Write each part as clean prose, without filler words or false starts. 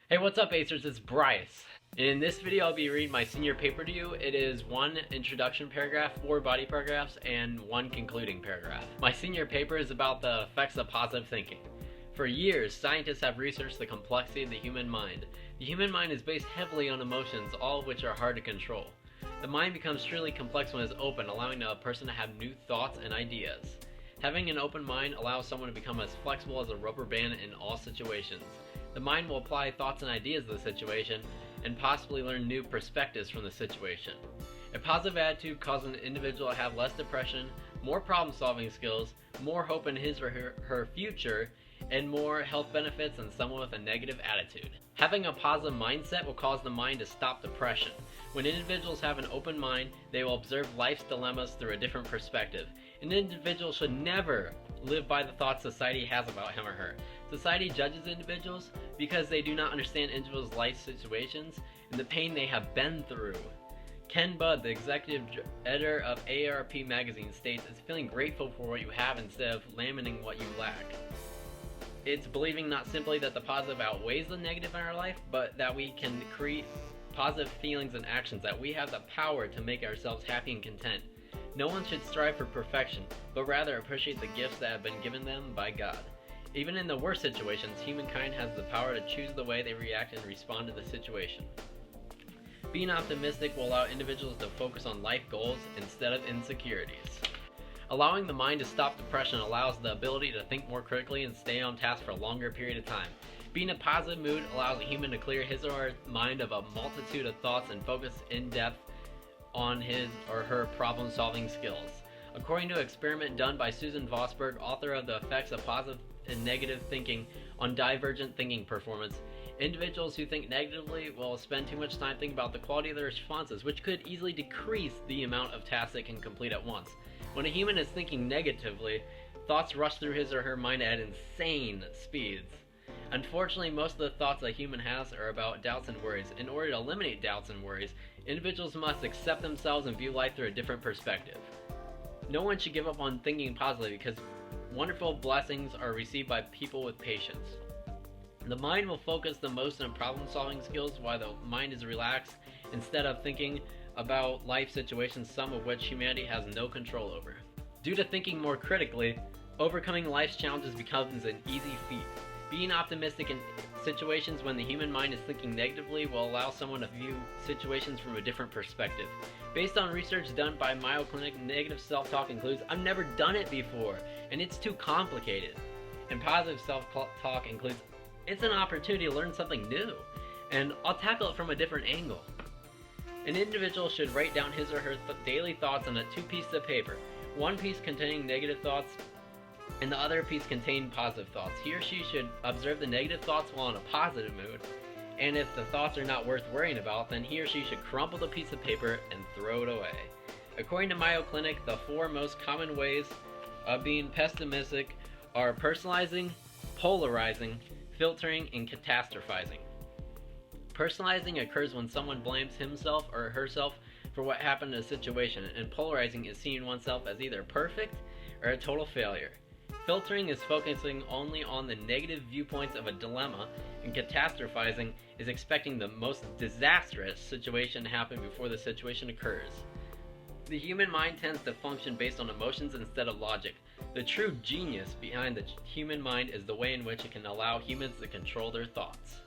Hey, what's up, Acers? It's Bryce. In this video, I'll be reading my senior paper to you. It is one introduction paragraph, 4 body paragraphs, and 1 concluding paragraph. My senior paper is about the effects of positive thinking. For years, scientists have researched the complexity of the human mind. The human mind is based heavily on emotions, all of which are hard to control. The mind becomes truly complex when it's open, allowing a person to have new thoughts and ideas. Having an open mind allows someone to become as flexible as a rubber band in all situations. The mind will apply thoughts and ideas to the situation and possibly learn new perspectives from the situation. A positive attitude causes an individual to have less depression, more problem-solving skills, more hope in his or her future, and more health benefits than someone with a negative attitude. Having a positive mindset will cause the mind to stop depression. When individuals have an open mind, they will observe life's dilemmas through a different perspective. An individual should never live by the thoughts society has about him or her. Society judges individuals because they do not understand individuals' life situations and the pain they have been through. Ken Budd, the executive editor of AARP magazine, states, "It's feeling grateful for what you have instead of lamenting what you lack." It's believing not simply that the positive outweighs the negative in our life, but that we can create positive feelings and actions, that we have the power to make ourselves happy and content. No one should strive for perfection, but rather appreciate the gifts that have been given them by God. Even in the worst situations, humankind has the power to choose the way they react and respond to the situation. Being optimistic will allow individuals to focus on life goals instead of insecurities. Allowing the mind to stop depression allows the ability to think more critically and stay on task for a longer period of time. Being in a positive mood allows a human to clear his or her mind of a multitude of thoughts and focus in depth on his or her problem-solving skills. According to an experiment done by Susan Vosberg, author of The Effects of Positive and Negative Thinking on Divergent Thinking Performance, individuals who think negatively will spend too much time thinking about the quality of their responses, which could easily decrease the amount of tasks they can complete at once. When a human is thinking negatively, thoughts rush through his or her mind at insane speeds. Unfortunately, most of the thoughts a human has are about doubts and worries. In order to eliminate doubts and worries, individuals must accept themselves and view life through a different perspective. No one should give up on thinking positively because wonderful blessings are received by people with patience. The mind will focus the most on problem-solving skills while the mind is relaxed instead of thinking about life situations, some of which humanity has no control over. Due to thinking more critically, overcoming life's challenges becomes an easy feat. Being optimistic in situations when the human mind is thinking negatively will allow someone to view situations from a different perspective. Based on research done by Mayo Clinic, negative self-talk includes, "I've never done it before, and it's too complicated." And positive self-talk includes, "It's an opportunity to learn something new, and I'll tackle it from a different angle." An individual should write down his or her daily thoughts on 2 pieces of paper, one piece containing negative thoughts and the other piece containing positive thoughts. He or she should observe the negative thoughts while in a positive mood, and if the thoughts are not worth worrying about, then he or she should crumple the piece of paper and throw it away. According to Mayo Clinic, the 4 most common ways of being pessimistic are personalizing, polarizing, filtering, and catastrophizing. Personalizing occurs when someone blames himself or herself for what happened in a situation, and polarizing is seeing oneself as either perfect or a total failure. Filtering is focusing only on the negative viewpoints of a dilemma, and catastrophizing is expecting the most disastrous situation to happen before the situation occurs. The human mind tends to function based on emotions instead of logic. The true genius behind the human mind is the way in which it can allow humans to control their thoughts.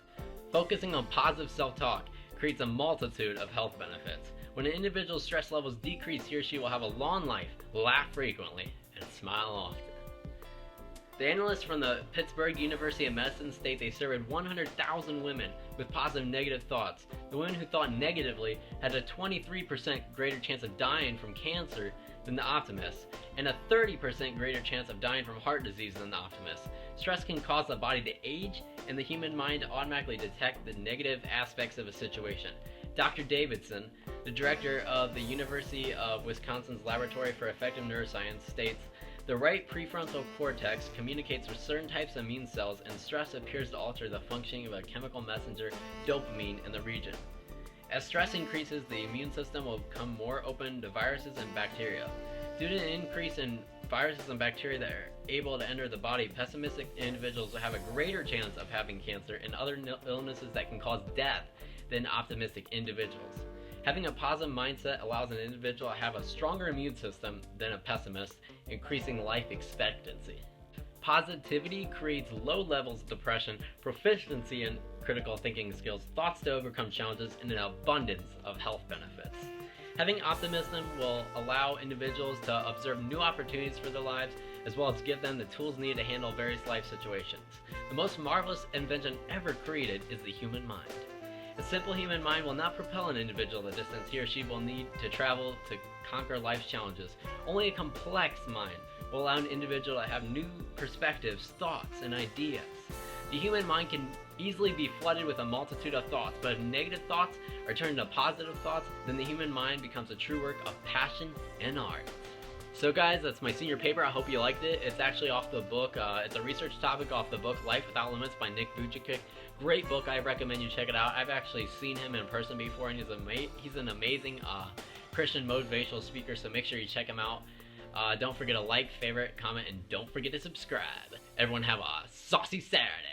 Focusing on positive self-talk creates a multitude of health benefits. When an individual's stress levels decrease, he or she will have a long life, laugh frequently, and smile often. The analysts from the Pittsburgh University of Medicine state they surveyed 100,000 women with positive and negative thoughts. The women who thought negatively had a 23% greater chance of dying from cancer than the optimists, and a 30% greater chance of dying from heart disease than the optimists. Stress can cause the body to age and the human mind to automatically detect the negative aspects of a situation. Dr. Davidson, the director of the University of Wisconsin's Laboratory for Effective Neuroscience, states, "The right prefrontal cortex communicates with certain types of immune cells, and stress appears to alter the functioning of a chemical messenger, dopamine, in the region. As stress increases, the immune system will become more open to viruses and bacteria. Due to an increase in viruses and bacteria that are able to enter the body, pessimistic individuals will have a greater chance of having cancer and other illnesses that can cause death than optimistic individuals. Having a positive mindset allows an individual to have a stronger immune system than a pessimist, increasing life expectancy. Positivity creates low levels of depression, proficiency in critical thinking skills, thoughts to overcome challenges, and an abundance of health benefits. Having optimism will allow individuals to observe new opportunities for their lives, as well as give them the tools needed to handle various life situations. The most marvelous invention ever created is the human mind. A simple human mind will not propel an individual the distance he or she will need to travel to conquer life's challenges. Only a complex mind will allow an individual to have new perspectives, thoughts, and ideas. The human mind can easily be flooded with a multitude of thoughts, but if negative thoughts are turned into positive thoughts, then the human mind becomes a true work of passion and art. So guys, that's my senior paper. I hope you liked it. It's actually off the book. It's a research topic off the book Life Without Limits by Nick Vujicic. Great book. I recommend you check it out. I've actually seen him in person before, and he's an amazing Christian motivational speaker, so make sure you check him out. Don't forget to like, favorite, comment, and don't forget to subscribe. Everyone have a saucy Saturday.